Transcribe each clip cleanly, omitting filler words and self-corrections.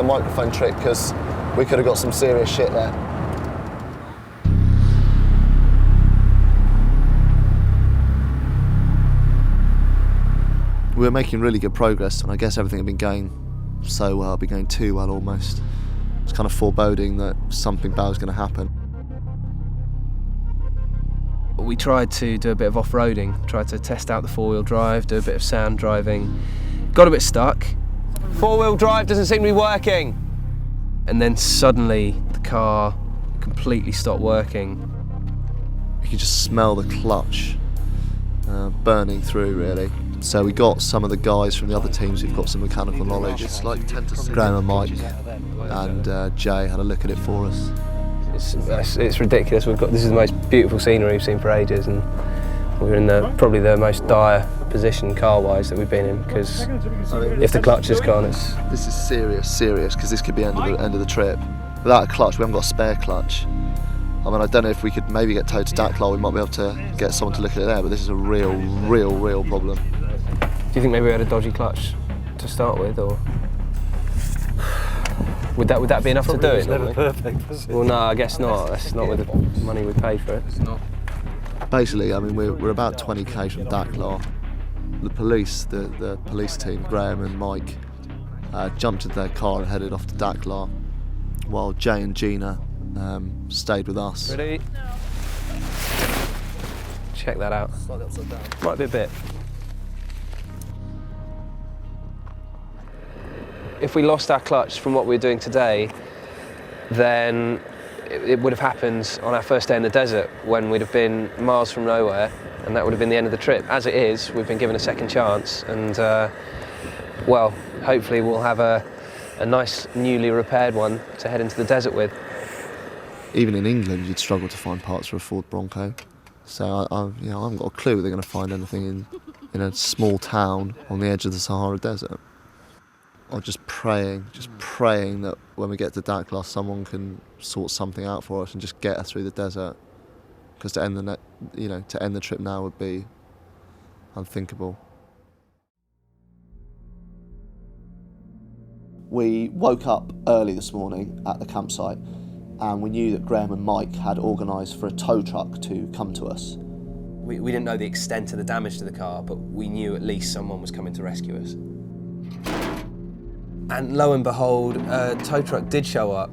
The microphone trick, because we could have got some serious shit there. We were making really good progress, and I guess everything had been going so well, been going too well almost. It's kind of foreboding that something bad was going to happen. We tried to do a bit of off-roading, tried to test out the four-wheel drive, do a bit of sand driving. Got a bit stuck. Four-wheel drive doesn't seem to be working. And then suddenly the car completely stopped working. You could just smell the clutch burning through, really. So we got some of the guys from the other teams who've got some mechanical knowledge. It's like Graham and Mike and Jay had a look at it for us. It's ridiculous. This is the most beautiful scenery we've seen for ages, and we're in probably the most dire position car-wise that we've been in, because if the clutch is gone, it's... This is serious, because this could be end of the trip. Without a clutch, we haven't got a spare clutch. I mean, I don't know if we could maybe get towed to Dakar, we might be able to get someone to look at it there, but this is a real problem. Do you think maybe we had a dodgy clutch to start with, or...? Would that be enough to do it? Never perfect, was it? Well, no, I guess not. That's not with the money we paid for it. It's not. Basically, I mean, we're about 20k from Dakar. The police team, Graham and Mike, jumped into their car and headed off to Dakar, while Jay and Gina stayed with us. Ready? Check that out. Might be a bit. If we lost our clutch from what we were doing today, then it would have happened on our first day in the desert, when we'd have been miles from nowhere, and that would have been the end of the trip. As it is, we've been given a second chance, and well, hopefully we'll have a nice newly repaired one to head into the desert with. Even in England, you'd struggle to find parts for a Ford Bronco. So I haven't got a clue if they're going to find anything in a small town on the edge of the Sahara Desert. I'm just praying that when we get to Dakar, someone can sort something out for us and just get us through the desert. Because to end the trip now would be unthinkable. We woke up early this morning at the campsite, and we knew that Graham and Mike had organised for a tow truck to come to us. We didn't know the extent of the damage to the car, but we knew at least someone was coming to rescue us. And lo and behold, a tow truck did show up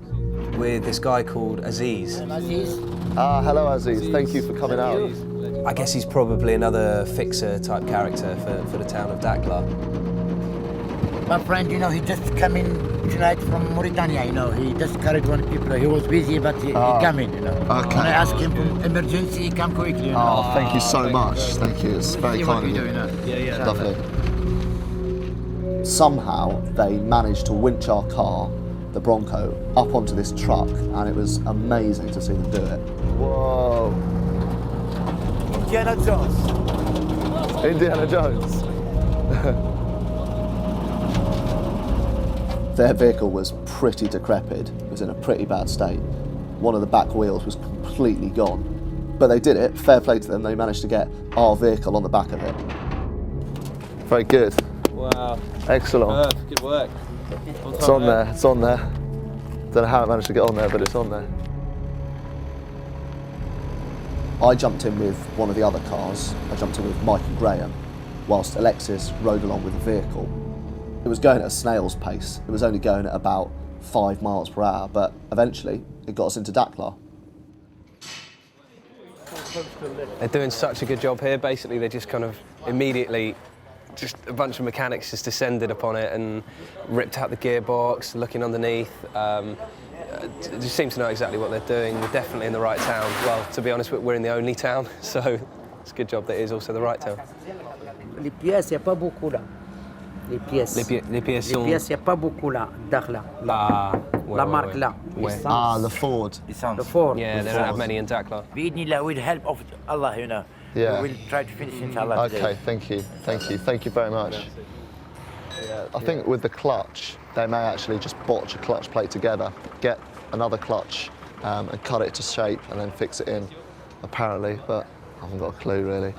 with this guy called Aziz. Hello Aziz, thank you for coming out. I guess he's probably another fixer type character for the town of Dakar. My friend, he just came in tonight from Mauritania, he just carried one people. He was busy, but he came in, Okay. When I asked him for emergency, he came quickly, Oh, thank you so much. Thank you, it's very kind of you. Yeah. Lovely. Somehow they managed to winch our car, the Bronco, up onto this truck, and it was amazing to see them do it. Whoa. Indiana Jones. Indiana Jones. Their vehicle was pretty decrepit. It was in a pretty bad state. One of the back wheels was completely gone. But they did it, fair play to them, they managed to get our vehicle on the back of it. Very good. Wow. Excellent. Good work. It's on there. Don't know how it managed to get on there, but it's on there. I jumped in with one of the other cars. I jumped in with Mike and Graham, whilst Alexis rode along with the vehicle. It was going at a snail's pace. It was only going at about 5 miles per hour, but eventually it got us into Dakar. They're doing such a good job here. Basically, they just kind of immediately, just a bunch of mechanics just descended upon it and ripped out the gearbox, looking underneath. Just seem to know exactly what they're doing. We're definitely in the right town. Well, to be honest, we're in the only town, so it's a good job that it is also the right town. Les pièces, il n'y a pas beaucoup là. Les pièces. Les pièces sont... Les pièces, il n'y a pas beaucoup là. Dakhla. La marque là. The Ford. The Ford. Yeah, they don't have many in Dakar. بإذن with the help of Allah, Yeah. we will try to finish inshallah. Okay, thank you very much. I think with the clutch, they may actually just botch a clutch plate together, get another clutch and cut it to shape and then fix it in, apparently, but I haven't got a clue really.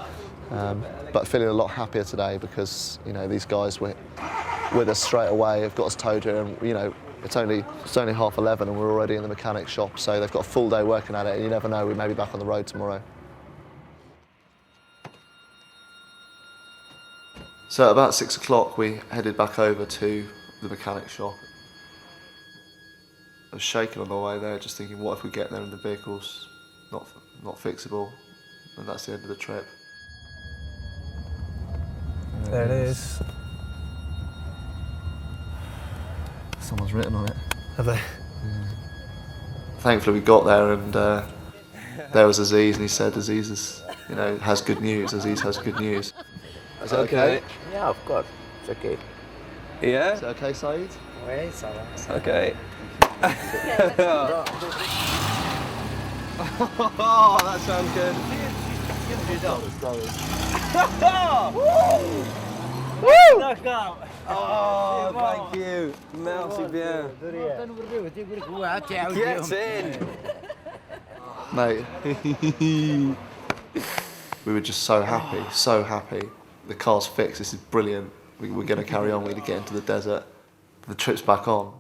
But feeling a lot happier today because, these guys were with us straight away, have got us towed here, and, It's only 11:30 and we're already in the mechanic shop, so they've got a full day working at it, and you never know, we may be back on the road tomorrow. So at about 6 o'clock we headed back over to the mechanic shop. I was shaking on the way there, just thinking, what if we get there and the vehicle's not fixable, and that's the end of the trip. There it is. Someone's written on it. Have they? Yeah. Thankfully we got there, and there was Aziz, and he said Aziz is, has good news. Aziz has good news. Is that okay? Yeah, of course. It's okay. Yeah? Is that okay, Saeed? Ouais, ça va. Okay. Oh, that sounds good. Oh, thank you. Merci bien. Get in. Mate, we were just so happy. The car's fixed, this is brilliant. We're going to carry on, we're going to get into the desert. The trip's back on.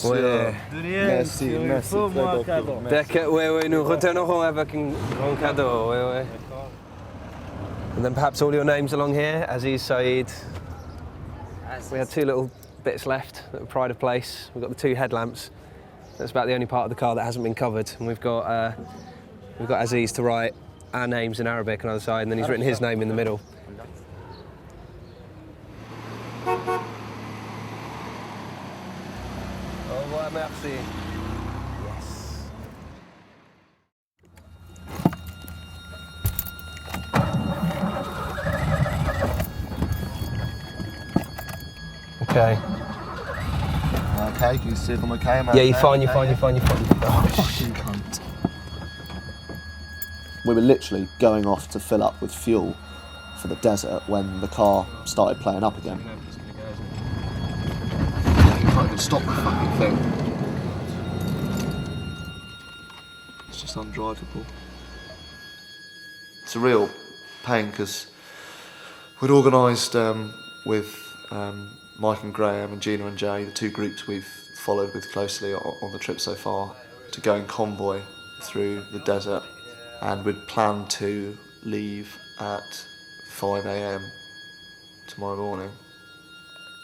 Ouais. Merci, merci. D'accord, ouais, nous retournerons avec un grand cadeau, ouais. And then perhaps all your names along here, Aziz, Saeed. We had 2 little bits left at Pride of Place. We've got the 2 headlamps. That's about the only part of the car that hasn't been covered. And we've got Aziz to write our names in Arabic on the other side, and then he's written his name in the middle. Au revoir, merci. Yes. Okay. Okay, can you see if I'm okay? Yeah, you're fine. Oh, Fucking cunt. We were literally going off to fill up with fuel for the desert when the car started playing up again. You can't even stop the fucking thing. It's just undrivable. It's a real pain because we'd organised with Mike and Graham and Gina and Jay, the 2 groups we've followed with closely on the trip so far, to go in convoy through the desert, and we'd planned to leave at 5 a.m. tomorrow morning.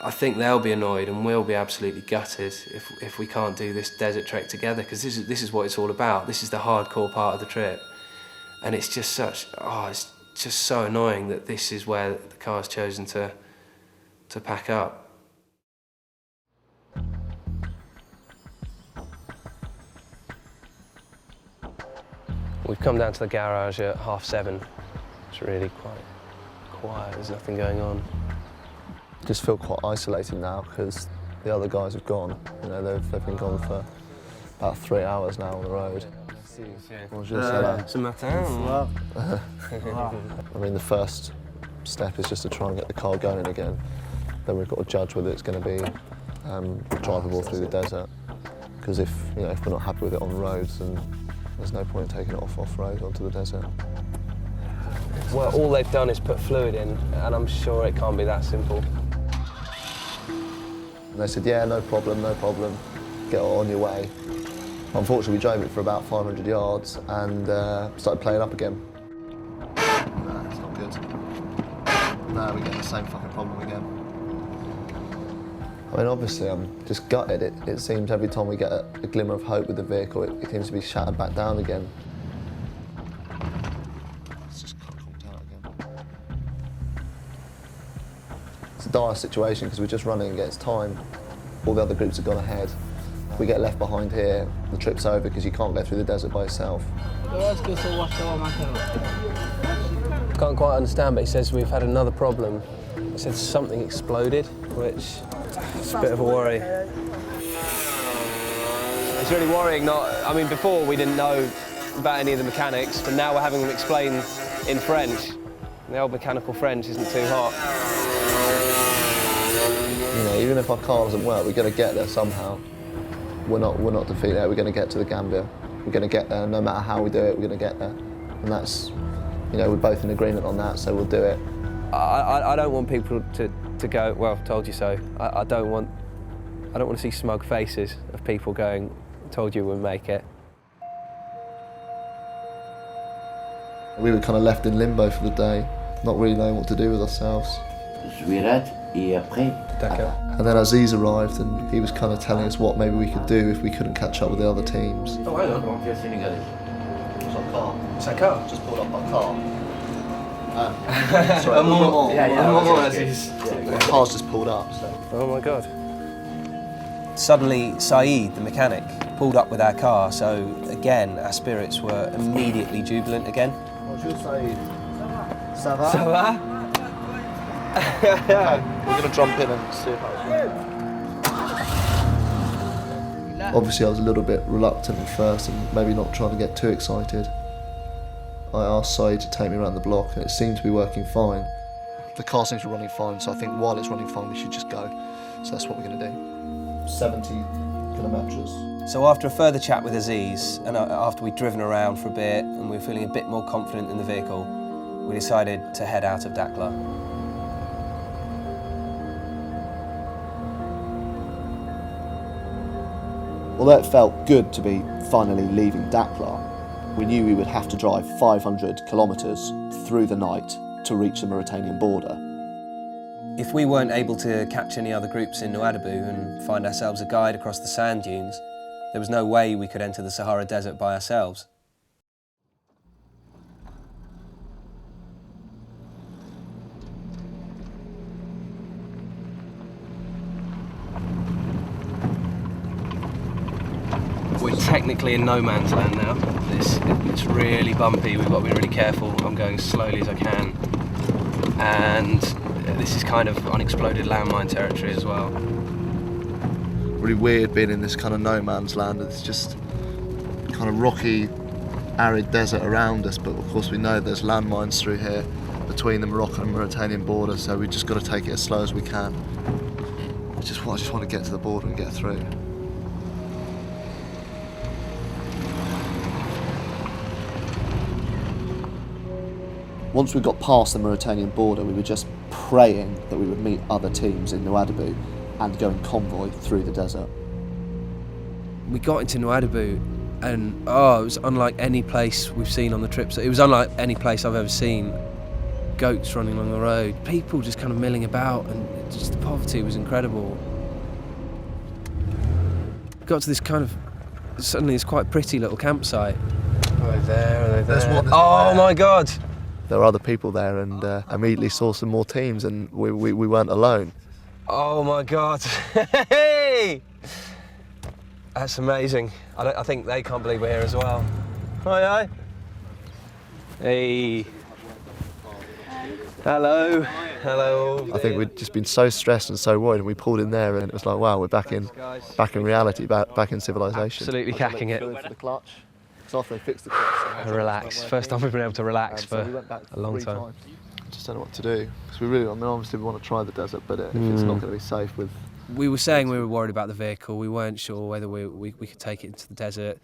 I think they'll be annoyed and we'll be absolutely gutted if we can't do this desert trek together, because this is what it's all about. This is the hardcore part of the trip, and it's just it's just so annoying that this is where the car's chosen to pack up. We've come down to the garage at 7:30. It's really quite quiet, there's nothing going on. Just feel quite isolated now because the other guys have gone. They've been gone for about 3 hours now on the road. Bonjour, Salah. Ce matin. I mean, the first step is just to try and get the car going again. Then we've got to judge whether it's going to be drivable through the desert. Because if we're not happy with it on the roads, then there's no point in taking it off-road onto the desert. Well, all they've done is put fluid in, and I'm sure it can't be that simple. And they said, yeah, no problem, get on your way. Unfortunately, we drove it for about 500 yards and started playing up again. No, it's not good. No, we're getting the same fucking problem again. I mean, obviously, I'm just gutted. It seems every time we get a glimmer of hope with the vehicle, it seems to be shattered back down again. It's just conked out again. It's a dire situation because we're just running against time. All the other groups have gone ahead. If we get left behind here, the trip's over because you can't go through the desert by yourself. Can't quite understand, but he says we've had another problem. He said something exploded, which is a bit of a worry. It's really worrying. Before we didn't know about any of the mechanics, but now we're having them explain in French. And the old mechanical French isn't too hot. Even if our car doesn't work, we're going to get there somehow. We're not defeated. We're going to get to the Gambia. We're going to get there. No matter how we do it, we're going to get there. And that's, we're both in agreement on that, so we'll do it. I don't want people to go, well, told you so. I don't want I don't want to see smug faces of people going, told you we'll make it. We were kind of left in limbo for the day, not really knowing what to do with ourselves. D'accord. And then Aziz arrived and he was kind of telling us what maybe we could do if we couldn't catch up with the other teams. Oh, I don't. It's our car. It's a car. Just pulled up our car. Sorry, The car's just pulled up. So. Oh my God. Suddenly, Saeed, the mechanic, pulled up with our car, so again, our spirits were immediately jubilant again. Bonjour Saeed. Ça va? Ça va? We're going to jump in and see how it's going. Obviously I was a little bit reluctant at first and maybe not trying to get too excited. I asked Saeed to take me around the block and it seemed to be working fine. The car seems to be running fine, so I think while it's running fine we should just go. So that's what we're going to do. 70 kilometres. So after a further chat with Aziz, and after we'd driven around for a bit and we were feeling a bit more confident in the vehicle, we decided to head out of Dakhla. Although it felt good to be finally leaving Dakhla, we knew we would have to drive 500 kilometres through the night to reach the Mauritanian border. If we weren't able to catch any other groups in Nouadhibou and find ourselves a guide across the sand dunes, there was no way we could enter the Sahara Desert by ourselves. We're technically in no man's land now. It's really bumpy, we've got to be really careful. I'm going as slowly as I can. And this is kind of unexploded landmine territory as well. Really weird being in this kind of no man's land. It's just kind of rocky, arid desert around us, but of course we know there's landmines through here between the Moroccan and Mauritanian border, so we just got to take it as slow as we can. I just want to get to the border and get through. Once we got past the Mauritanian border, we were just praying that we would meet other teams in Nouadhibou and go in convoy through the desert. We got into Nouadhibou and it was unlike any place we've seen on the trip. So it was unlike any place I've ever seen. Goats running along the road, people just kind of milling about, and just the poverty was incredible. Got to this kind of, suddenly it's quite pretty little campsite. Are they there? Are they there? There's one, oh my God! There were other people there and immediately saw some more teams and we weren't alone. Oh my God! Hey! That's amazing. I think they can't believe we're here as well. Hi. Hey. Hello. Hello. I think we'd just been so stressed and so worried and we pulled in there and it was like, wow, we're back in reality, back in civilization. Absolutely cacking it. For the clutch. So after they fixed the clutch. Relax. First time we've been able to relax for we went back a long 3 time. times. Just don't know what to do. Because we really, obviously we want to try the desert, but if it's not going to be safe with... We were saying we were worried about the vehicle. We weren't sure whether we could take it into the desert.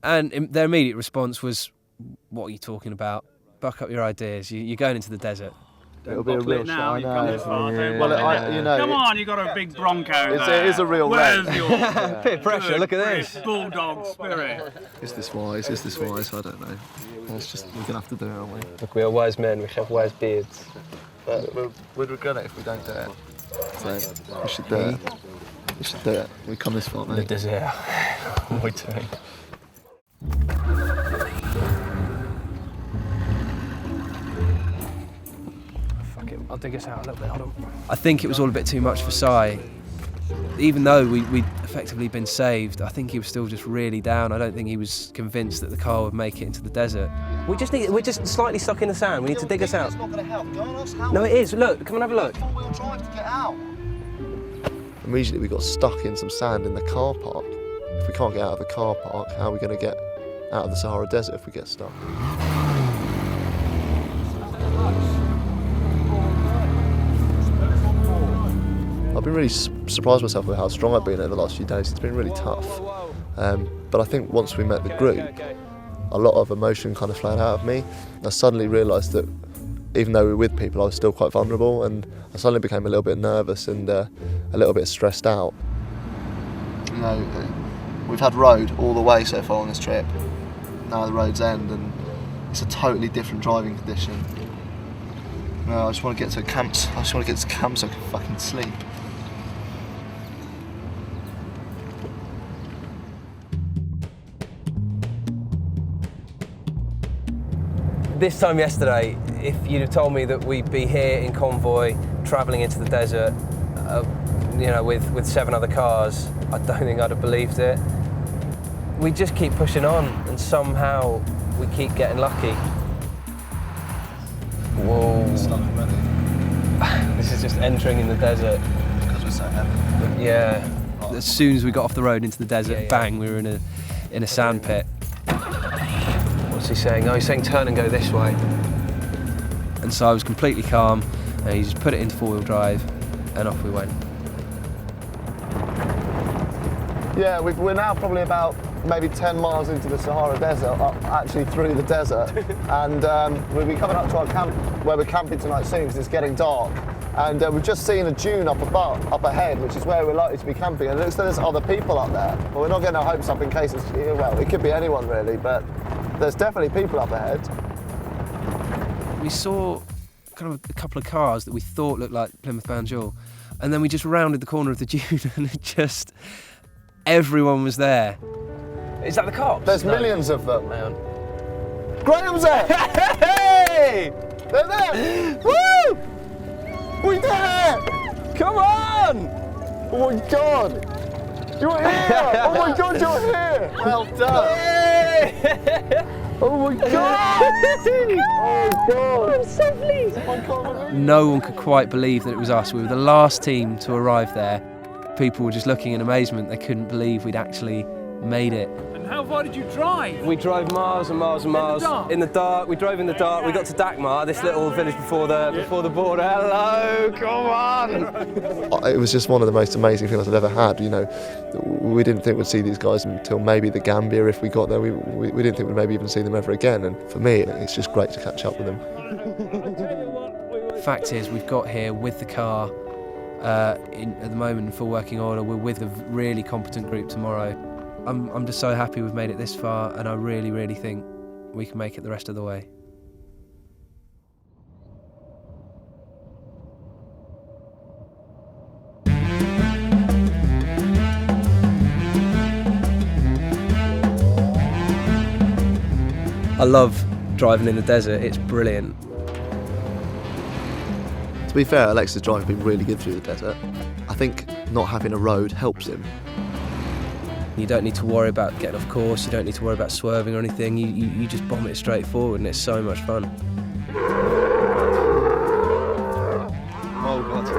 And their immediate response was, what are you talking about? Buck up your ideas. You're going into the desert. It'll be a real now, shot. you've gone this far, don't Well, worry. you know, Come on, you've got a big Bronco it there. is a real Where's wreck. your Bit of pressure, good look at this. British bulldog spirit? Is this wise? Is this wise? I don't know. It's just, we're going to have to do it, aren't we? Look, we are wise men. We have wise beards. But we'd regret it if we don't do it. So we should do it. We should do it. We come this far, mate. desert. What are we doing? Fuck it, I'll dig us out a little bit, hold on. I think it was all a bit too much for Sai. Even though we'd effectively been saved, I think he was still just really down. I don't think he was convinced that the car would make it into the desert. We're just slightly stuck in the sand. We need to dig us out. It's not going to help. Go and ask help. No, it is. Look, come and have a look. Four-wheel drive to get out. Immediately we got stuck in some sand in the car park. If we can't get out of the car park, how are we going to get out of the Sahara Desert if we get stuck? I've been really surprised myself with how strong I've been over the last few days. It's been really tough. But I think once we met the group, a lot of emotion kind of flowed out of me. I suddenly realised that even though we were with people, I was still quite vulnerable, and I suddenly became a little bit nervous and a little bit stressed out. You know, we've had road all the way so far on this trip. Now the road's end, and it's a totally different driving condition. No, I just want to get to camp. I just want to get to camp so I can fucking sleep. This time yesterday, if you'd have told me that we'd be here in convoy, travelling into the desert, you know, with 7 other cars, I don't think I'd have believed it. We just keep pushing on, and somehow we keep getting lucky. Whoa. This is just entering in the desert. Because we're so heavy. Yeah. As soon as we got off the road into the desert, bang, we were in a sand pit. What's he saying? Oh, he's saying turn and go this way. And so I was completely calm, and he just put it into 4-wheel drive, and off we went. Yeah, we're now probably about maybe 10 miles into the Sahara Desert, actually through the desert, and we'll be coming up to our camp where we're camping tonight soon because it's getting dark. And we've just seen a dune up ahead, which is where we're likely to be camping. And it looks like there's other people up there, but we're not getting our hopes up in case it's, well, it could be anyone really, but there's definitely people up ahead. We saw kind of a couple of cars that we thought looked like Plymouth Banjul, and then we just rounded the corner of the dune, and it just everyone was there. Is that the cops? There's millions of them. Graham's there! Hey! They're there! Woo! We did it! Come on! Oh my God! You're here! Oh my God, you're here! Well done! Oh my God! Oh God! I'm so pleased. I can't believe it. No one could quite believe that it was us. We were the last team to arrive there. People were just looking in amazement. They couldn't believe we'd actually made it. And how far did you drive? We drove miles and miles and miles in the dark. We drove in the dark. We got to Dakmar, this little village before the border. Hello, come on! It was just one of the most amazing feelings I've ever had. You know, we didn't think we'd see these guys until maybe the Gambia if we got there. We didn't think we'd maybe even see them ever again. And for me, it's just great to catch up with them. Fact is, we've got here with the car at the moment in full working order. We're with a really competent group tomorrow. I'm just so happy we've made it this far, and I really, really think we can make it the rest of the way. I love driving in the desert, it's brilliant. To be fair, Alexa's driving has been really good through the desert. I think not having a road helps him. You don't need to worry about getting off course, you don't need to worry about swerving or anything, you just bomb it straight forward, and it's so much fun. Oh God.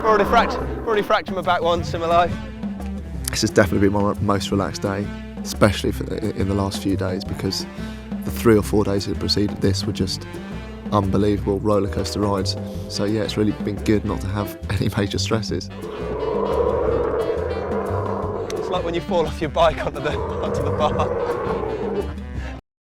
already fractured my back once in my life. This has definitely been my most relaxed day, especially in the last few days, because the 3 or 4 days that preceded this were just unbelievable roller coaster rides. So yeah, it's really been good not to have any major stresses. It's like when you fall off your bike onto the bar.